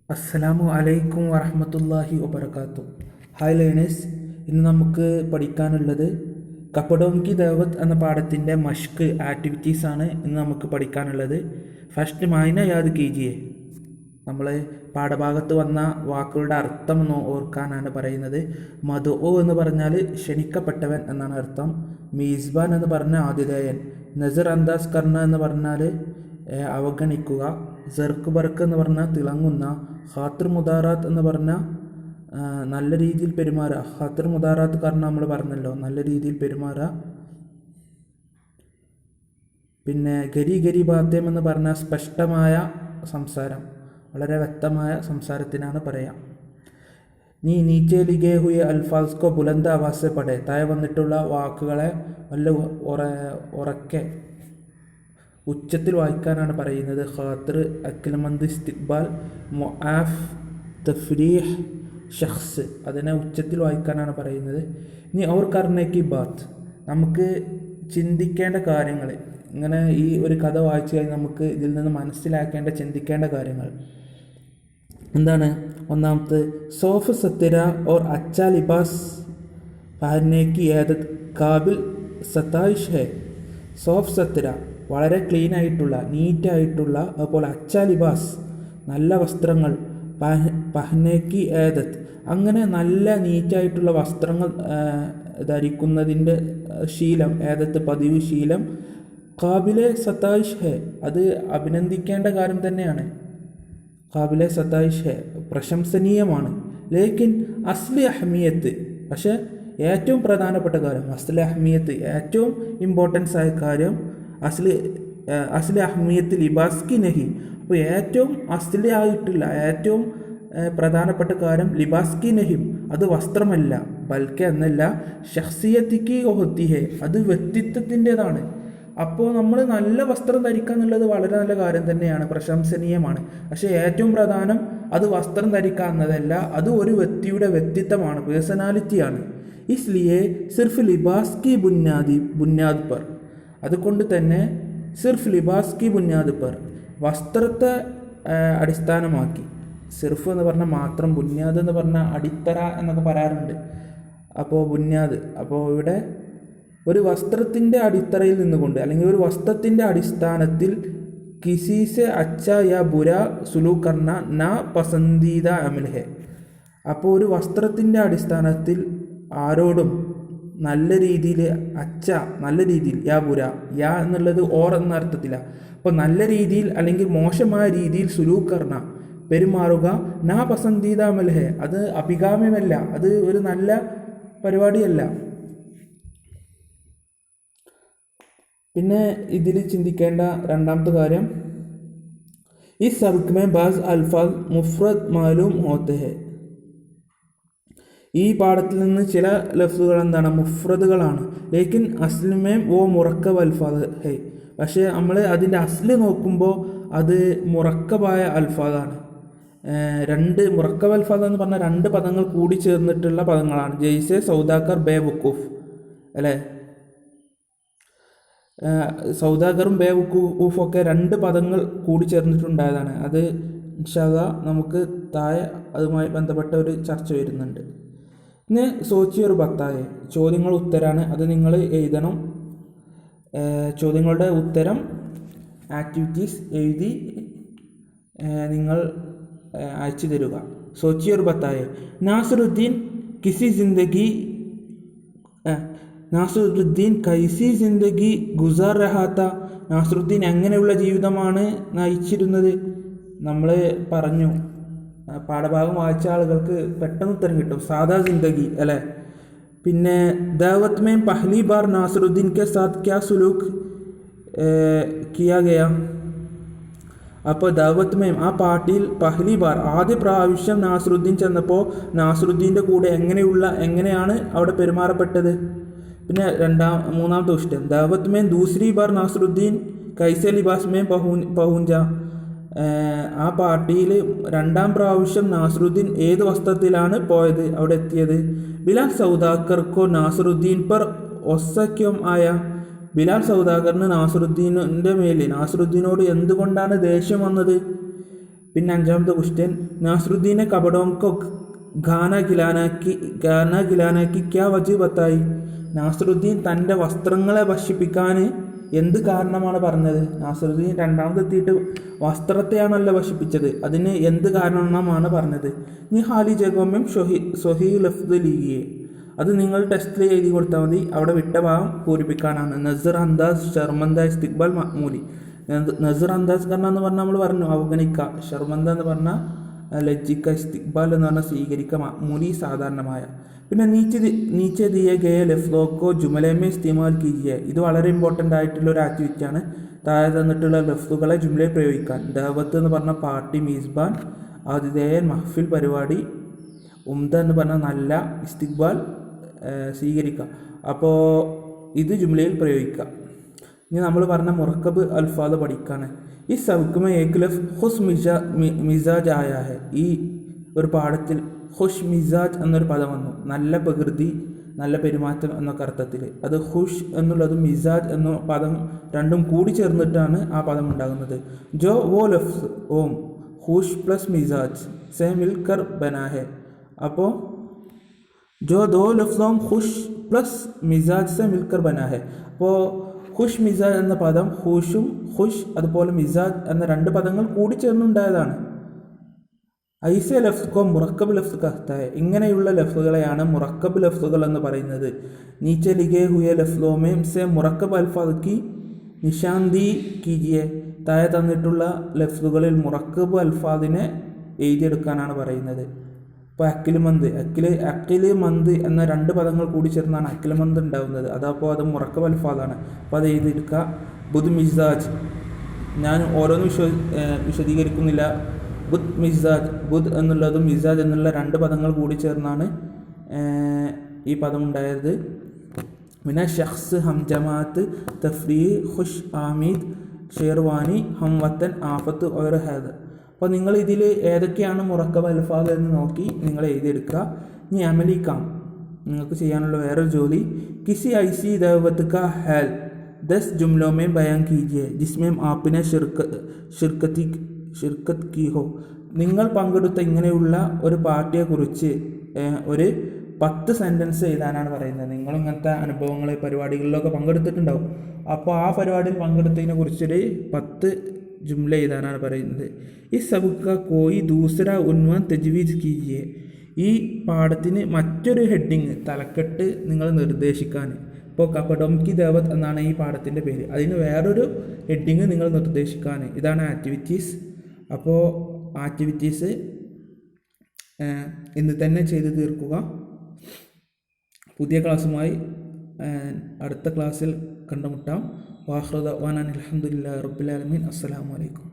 അസ്സലാമു അലൈക്കും വറഹ്മത്തുള്ളാഹി വബറകാതുഹു. ഹായ് ലേണേഴ്സ്, ഇന്ന് നമുക്ക് പഠിക്കാനുള്ളത് കപ്പഡോം കി ദഅവത്ത് എന്ന പാഠത്തിൻ്റെ മഷ്ക് ആക്ടിവിറ്റീസാണ് ഇന്ന് നമുക്ക് പഠിക്കാനുള്ളത്. ഫസ്റ്റ് മായന യാദ് കീജിയെ. നമ്മൾ പാഠഭാഗത്ത് വന്ന വാക്കുകളുടെ അർത്ഥം ഓർക്കാനാണ് പറയുന്നത്. മദ്ഉ എന്ന് പറഞ്ഞാൽ ക്ഷണിക്കപ്പെട്ടവൻ എന്നാണ് അർത്ഥം. മീസ്ബാൻ എന്ന് പറഞ്ഞാൽ ആതിഥേയൻ. നസർ അന്ദാസ് കർണ എന്ന് പറഞ്ഞാൽ അവഗണിക്കുക. സെർക്ക് ബർക്ക് എന്ന് പറഞ്ഞാൽ തിളങ്ങുന്ന. ഖാത്തിർ മുദാറാത്ത് എന്ന് പറഞ്ഞാൽ നല്ല രീതിയിൽ പെരുമാറുക. ഖാത്തിർ മുദാറാത്ത് കാരണം നമ്മൾ പറഞ്ഞല്ലോ, നല്ല രീതിയിൽ പെരുമാറുക. പിന്നെ ഗരി ഗരി ബാത്തേം എന്ന് പറഞ്ഞാൽ സ്പഷ്ടമായ സംസാരം, വളരെ വ്യക്തമായ സംസാരത്തിനാണ് പറയാം. നീ നീച്ചെ ലിഖേ ഹുയെ അൽഫാസ് കോ ബുലന്ദ ആവാസ് പഠേ. താഴെ വന്നിട്ടുള്ള വാക്കുകളെ വല്ല ഉറക്കെ ഉച്ചത്തിൽ വായിക്കാനാണ് പറയുന്നത്. ഖാത്തിർ, അക്ലമന്ത്, ഇസ്തിഖ്ബാൽ, മുആഫ്, തഫ്രീഹ്, ഷഖ്സ്, അതിനെ ഉച്ചത്തിൽ വായിക്കാനാണ് പറയുന്നത്. ഇനി ഔർ കർനെ കി ബാത്ത്, നമുക്ക് ചിന്തിക്കേണ്ട കാര്യങ്ങൾ. ഇങ്ങനെ ഈ ഒരു കഥ വായിച്ചു കഴിഞ്ഞാൽ നമുക്ക് ഇതിൽ നിന്ന് മനസ്സിലാക്കേണ്ട, ചിന്തിക്കേണ്ട കാര്യങ്ങൾ എന്താണ്? ഒന്നാമത്തെ, സോഫ് സത്തിര ഓർ അച്ചാ ലിബാസ് പഹനെ കി ഏദത് കാബിൽ സതായിഷ് ഹെ. സോഫ് സത്തിര വളരെ ക്ലീൻ ആയിട്ടുള്ള, നീറ്റായിട്ടുള്ള, അതുപോലെ അച്ചാ ലിബാസ് നല്ല വസ്ത്രങ്ങൾ, പഹ്നേക്കി ഏദത്ത് അങ്ങനെ നല്ല നീറ്റായിട്ടുള്ള വസ്ത്രങ്ങൾ ധരിക്കുന്നതിൻ്റെ ശീലം, ഏദത്ത് പതിവ് ശീലം, കാബിലെ സതായിഷ് ഹെ അത് അഭിനന്ദിക്കേണ്ട കാര്യം തന്നെയാണ്. കാബിലെ സതായിഷ് ഹെ പ്രശംസനീയമാണ്. ലേക്കിൻ അസ്ലി അഹ്മിയത്ത്, പക്ഷേ ഏറ്റവും പ്രധാനപ്പെട്ട കാര്യം, അസ്ലി അഹ്മിയത്ത് ഏറ്റവും ഇമ്പോർട്ടൻസ് ആയ കാര്യം, അസ്ലി അഹ്മിയത്ത് ലിബാസ്കി നഹി. അപ്പോൾ ഏറ്റവും അസ്ലി ആയിട്ടുള്ള, ഏറ്റവും പ്രധാനപ്പെട്ട കാര്യം ലിബാസ്കി നഹിം, അത് വസ്ത്രമല്ല, ബൽക്കെ എന്നല്ല, ഷഖ്സിയത്തിക്ക് ഹൊത്തി ഹെ, അത് വ്യക്തിത്വത്തിൻ്റെതാണ്. അപ്പോൾ നമ്മൾ നല്ല വസ്ത്രം ധരിക്കുക എന്നുള്ളത് വളരെ നല്ല കാര്യം തന്നെയാണ്, പ്രശംസനീയമാണ്. പക്ഷേ ഏറ്റവും പ്രധാനം അത് വസ്ത്രം ധരിക്കുക എന്നതല്ല, അത് ഒരു വ്യക്തിയുടെ വ്യക്തിത്വമാണ്, പേഴ്സണാലിറ്റിയാണ്. ഇസ്ലിയെ സിർഫ് ലിബാസ് കി ബുന്യാദ് പർ, അതുകൊണ്ട് തന്നെ സിർഫ് ലിബാസ് കി ബുന്യാദ് പർ, വസ്ത്രത്തെ അടിസ്ഥാനമാക്കി. സിർഫ് എന്ന് പറഞ്ഞാൽ മാത്രം, ബുന്യാദ് എന്ന് പറഞ്ഞാൽ അടിത്തറ എന്നൊക്കെ പറയാറുണ്ട്. അപ്പോൾ ബുന്യാദ്, അപ്പോൾ ഇവിടെ ഒരു വസ്ത്രത്തിൻ്റെ അടിത്തറയിൽ നിന്നുകൊണ്ട്, അല്ലെങ്കിൽ ഒരു വസ്ത്രത്തിൻ്റെ അടിസ്ഥാനത്തിൽ കിസീസെ അച്ച യാ ബുര സുലൂ കർണ ന പസന്ദീദ അമൽ ഹെ. അപ്പോൾ ഒരു വസ്ത്രത്തിൻ്റെ അടിസ്ഥാനത്തിൽ ആരോടും നല്ല രീതിയിൽ, അച്ച നല്ല രീതിയിൽ, യാ ബുര, യാ എന്നുള്ളത് ഓർ എന്ന അർത്ഥത്തിലാണ്. അപ്പോൾ നല്ല രീതിയിൽ അല്ലെങ്കിൽ മോശമായ രീതിയിൽ സുലൂക്കർണ പെരുമാറുക, നാ പസന്ദീദ മൽഹെ അത് അഭികാമ്യമല്ല, അത് ഒരു നല്ല പരിപാടിയല്ല. പിന്നെ ഇതിൽ ചിന്തിക്കേണ്ട രണ്ടാമത്തെ കാര്യം, ഈ സബ്ക് മേ ബാസ് അൽഫാസ് മുഫ്രദ് മാലൂം ഹോത്തെ ഹെ. ഈ പാഠത്തിൽ നിന്ന് ചില ലഫ്സുകൾ എന്താണ്? മുഫ്രദുകളാണ്. ലേക്കിൻ അസ്ലിമേം ഓ മുറക്കബ് അൽഫാദ് ഹൈ, പക്ഷേ നമ്മൾ അതിൻ്റെ അസ്ല് നോക്കുമ്പോൾ അത് മുറക്കബായ അൽഫാദാണ്. മുറക്കബ് അൽഫാദ് എന്ന് പറഞ്ഞാൽ രണ്ട് പദങ്ങൾ കൂടി ചേർന്നിട്ടുള്ള പദങ്ങളാണ്. ജയ്സെ സൗദാക്കർ ബേ വുക്കൂഫ് അല്ലേ, സൗദാഗറും ബേ വുക്കൂഫൊക്കെ രണ്ട് പദങ്ങൾ കൂടി ചേർന്നിട്ടുണ്ടായതാണ്. അത് ഇൻഷാ അല്ലാഹ് നമുക്ക് താഴെ അതുമായി ബന്ധപ്പെട്ട ഒരു ചർച്ച വരുന്നുണ്ട്. ഇന്ന് സോച്ചിയൊരു ബത്തായെ, ചോദ്യങ്ങൾ ഉത്തരാണ്, അത് നിങ്ങൾ എഴുതണം. ചോദ്യങ്ങളുടെ ഉത്തരം ആക്ടിവിറ്റീസ് എഴുതി നിങ്ങൾ അയച്ചു തരിക. സോച്ചിയൊരു ബത്തായെ, നാസിറുദ്ദീൻ കൈസി ജിന്ദഗി ഗുസാർ രഹാത്ത. നാസിറുദ്ദീൻ എങ്ങനെയുള്ള ജീവിതമാണ് നയിച്ചിരുന്നത്? നമ്മൾ പറഞ്ഞു, പാഠഭാഗം വായിച്ച ആളുകൾക്ക് പെട്ടെന്ന് ഉത്തരം കിട്ടും, സാദാ ജിന്ദഗി അല്ലേ. പിന്നെ ദാവത്ത് മേം പഹ്ലി ബാർ നാസിറുദ്ദീൻ കെ സാത്ത് ക്യാ സുലൂക്ക് കിയാ ഗയാ. അപ്പോൾ ദാവത്ത് മേം ആ പാർട്ടിയിൽ പഹ്ലി ബാർ ആദ്യ പ്രാവശ്യം നാസിറുദ്ദീൻ ചെന്നപ്പോൾ നാസിറുദ്ദീൻ്റെ കൂടെ എങ്ങനെയാണ് അവിടെ പെരുമാറപ്പെട്ടത്? പിന്നെ മൂന്നാമത്തെ ക്വസ്റ്റ്യൻ, ദാവത്ത് മേം ദൂസരി ബാർ നാസിറുദ്ദീൻ കൈസെ ലിബാസ് മേം പഹുഞ്ച. ആ പാർട്ടിയിൽ രണ്ടാം പ്രാവശ്യം നാസിറുദ്ദീൻ ഏത് വസ്ത്രത്തിലാണ് പോയത്, അവിടെ എത്തിയത്? ബിലാൽ സൗദാക്കർക്കോ നാസിറുദ്ദീൻ പർ ഒസക്യം ആയ. ബിലാൽ സൗദാഗറിന് നാസിറുദ്ദീനോട് എന്തുകൊണ്ടാണ് ദേഷ്യം വന്നത്? പിന്നെ 5ാമത്തെ ക്വസ്റ്റ്യൻ, നാസറുദ്ദീനെ കപഡോം കോ ഗാന ഗിലാനാക്കി ക്യാ വജ് ബത്തായി. നാസറുദ്ദീൻ തൻ്റെ വസ്ത്രങ്ങളെ ഭക്ഷിപ്പിക്കാൻ എന്ത് കാരണമാണ് പറഞ്ഞത്? നാസറുദ്ദീൻ രണ്ടാമതെത്തിയിട്ട് വസ്ത്രത്തെയാണല്ലോ ഭക്ഷിപ്പിച്ചത്, അതിന് എന്ത് കാരണമാണ് പറഞ്ഞത്? നീ ഹാലി ജഗോമ്യം സൊഹി ലഫ്ദ് ലീഗിയെ, അത് നിങ്ങൾ ടെസ്റ്റിൽ എഴുതി കൊടുത്താൽ മതി. അവിടെ വിട്ട ഭാഗം പൂരിപ്പിക്കാനാണ്. നസർ അന്താസ് ഷർമന്ദ ഇസ്തിഖ്ബാൽ മഅ്മൂലി. നസർ അന്താസ് കർണ എന്ന് പറഞ്ഞാൽ നമ്മൾ പറഞ്ഞു അവഗണിക്കുക, ഷർമന്ദ എന്ന് പറഞ്ഞാൽ ലജ്ജിക്ക, ഇസ്തിഖ്ബാൽ എന്ന് പറഞ്ഞാൽ സ്വീകരിക്കുക, മഅ്മൂലി സാധാരണമായ. പിന്നെ നീച്ചെ ദിയെ ഗയ ലഫ്ലോക്കോ ജുമലേമേ ഇസ്തിമാൽ കീജിയെ, ഇത് വളരെ ഇമ്പോർട്ടൻ്റ് ആയിട്ടുള്ള ഒരു ആക്ടിവിറ്റിയാണ്. താഴെ തന്നിട്ടുള്ള ലഫ്ലുകളെ ജുംലയിൽ പ്രയോഗിക്കാൻ. ദാവത്ത് എന്ന് പറഞ്ഞാൽ പാർട്ടി, മീസ്ബാൻ ആതിഥേയൻ, മഹ്ഫിൽ പരിപാടി, ഉംദ എന്ന് പറഞ്ഞാൽ നല്ല, ഇസ്തിഖ്ബാൽ സ്വീകരിക്കുക. അപ്പോൾ ഇത് ജുംലയിൽ പ്രയോഗിക്കുക. ഇനി നമ്മൾ പറഞ്ഞ മുറക്കബ് അൽഫാദ് പഠിക്കാണ്. ഈ സബ്ക്കുമ ഏക്ലഫ് ഹുസ് മിസാജ് ആയ ഹെ, ഈ ഒരു പാഠത്തിൽ ഹുഷ് മിസാജ് എന്നൊരു പദം വന്നു. നല്ല പ്രകൃതി, നല്ല പെരുമാറ്റം എന്നൊക്കെ അർത്ഥത്തിൽ. അത് ഹുഷ് എന്നുള്ളതും മിസാജ് എന്ന പദം രണ്ടും കൂടി ചേർന്നിട്ടാണ് ആ പദം ഉണ്ടാകുന്നത്. ജോ വോ ലഫ്സ് ഓം ഹുഷ് പ്ലസ് മിസാജ് സെ മിൽക്കർ ബനാഹെ. അപ്പോൾ ജോ ദോ ലഫ്സോം ഹുഷ് പ്ലസ് മിസാജ് സെ മിൽക്കർ ബനാഹെ. അപ്പോൾ ഹുഷ് മിസാജ് എന്ന പദം ഹുഷും ഹുഷ് അതുപോലെ മിസാജ് എന്ന രണ്ട് പദങ്ങൾ കൂടി ചേർന്നുണ്ടായതാണ്. ഐസെ ലഫ്സ്കോ മുറക്കബ് ലഫ്സ് കഹ്തായ, ഇങ്ങനെയുള്ള ലഫ്സുകളെയാണ് മുറക്കബ് ലഫ്സുകൾ എന്ന് പറയുന്നത്. നീച്ചെ ലിഖേ ഹുയ ലഫ്ലോമേം സെ മുറക്കബ് അൽഫാദ് കി നിശാന്തി കീജിയെ, താഴെ തന്നിട്ടുള്ള ലഫ്സുകളിൽ മുറക്കബ് അൽഫാദിനെ എഴുതിയെടുക്കാനാണ് പറയുന്നത്. ഇപ്പോൾ അക്കില് മന്ത് എന്ന രണ്ട് പദങ്ങൾ കൂടി ചേർന്നാണ് അക്കില് മന്ത് ഉണ്ടാകുന്നത്. അതപ്പോൾ അത് മുറക്കബ് അൽഫാദാണ്. അപ്പോൾ അത് എഴുതിയെടുക്കുക. ബുദ് മിസാജ്, ഞാൻ ഓരോന്നും വിശദീകരിക്കുന്നില്ല. ബുദ് മിസാജ്, ബുദ് എന്നുള്ളതും മിസാജ് എന്നുള്ള രണ്ട് പദങ്ങൾ കൂടി ചേർന്നാണ് ഈ പദം ഉണ്ടായത്. പിന്നെ ഷഖ്സ്, ഹംജമാത്ത്, തഫ്രീ, ഖുഷ്, ആമീദ്, ഷെർവാനി, ഹംവത്തൻ, ആഫത്ത്, ഓർ ഹാദ്. അപ്പോൾ നിങ്ങൾ ഇതിൽ ഏതൊക്കെയാണ് മുറക്കബ് അൽഫാദ് എന്ന് നോക്കി നിങ്ങൾ എഴുതിയെടുക്കുക. ഇനി അമലിക്കാം, നിങ്ങൾക്ക് ചെയ്യാനുള്ള വേറൊരു ജോലി. കിസി ഐസി ദഅവത്ത് കാ ഹാൽ 10 जुमलों में बयान कीजिए जिसमें आपने ഷിർക്കത്ത് കി ഹോ. നിങ്ങൾ പങ്കെടുത്ത ഇങ്ങനെയുള്ള ഒരു പാർട്ടിയെക്കുറിച്ച് ഒരു 10 സെൻറ്റൻസ് എഴുതാനാണ് പറയുന്നത്. നിങ്ങൾ ഇങ്ങനത്തെ അനുഭവങ്ങൾ പരിപാടികളിലൊക്കെ പങ്കെടുത്തിട്ടുണ്ടാവും. അപ്പോൾ ആ പരിപാടിയിൽ പങ്കെടുത്തതിനെ കുറിച്ചൊരു 10 ജുംല എഴുതാനാണ് പറയുന്നത്. ഈ സബുക്ക കോയി ദൂസര ഉൻവാൻ തജ്വീസ് കീജിയെ, ഈ പാഠത്തിന് മറ്റൊരു ഹെഡിങ് തലക്കെട്ട് നിങ്ങൾ നിർദ്ദേശിക്കാൻ. ഇപ്പോൾ കപഡോം കി ദാവത്ത് എന്നാണ് ഈ പാഠത്തിൻ്റെ പേര്, അതിന് വേറൊരു ഹെഡിങ് നിങ്ങൾ നിർദ്ദേശിക്കാൻ. ഇതാണ് ആക്ടിവിറ്റീസ്. അപ്പോൾ ആക്ടിവിറ്റീസ് ഇന്ന് തന്നെ ചെയ്ത് തീർക്കുക. പുതിയ ക്ലാസ്സുമായി അടുത്ത ക്ലാസ്സിൽ കണ്ടുമുട്ടാം. വാഹ്റ ദഅ്വാനാ അൽഹംദുലില്ലാഹി റബ്ബിൽ ആലമീൻ. അസ്സലാമു അലൈക്കും.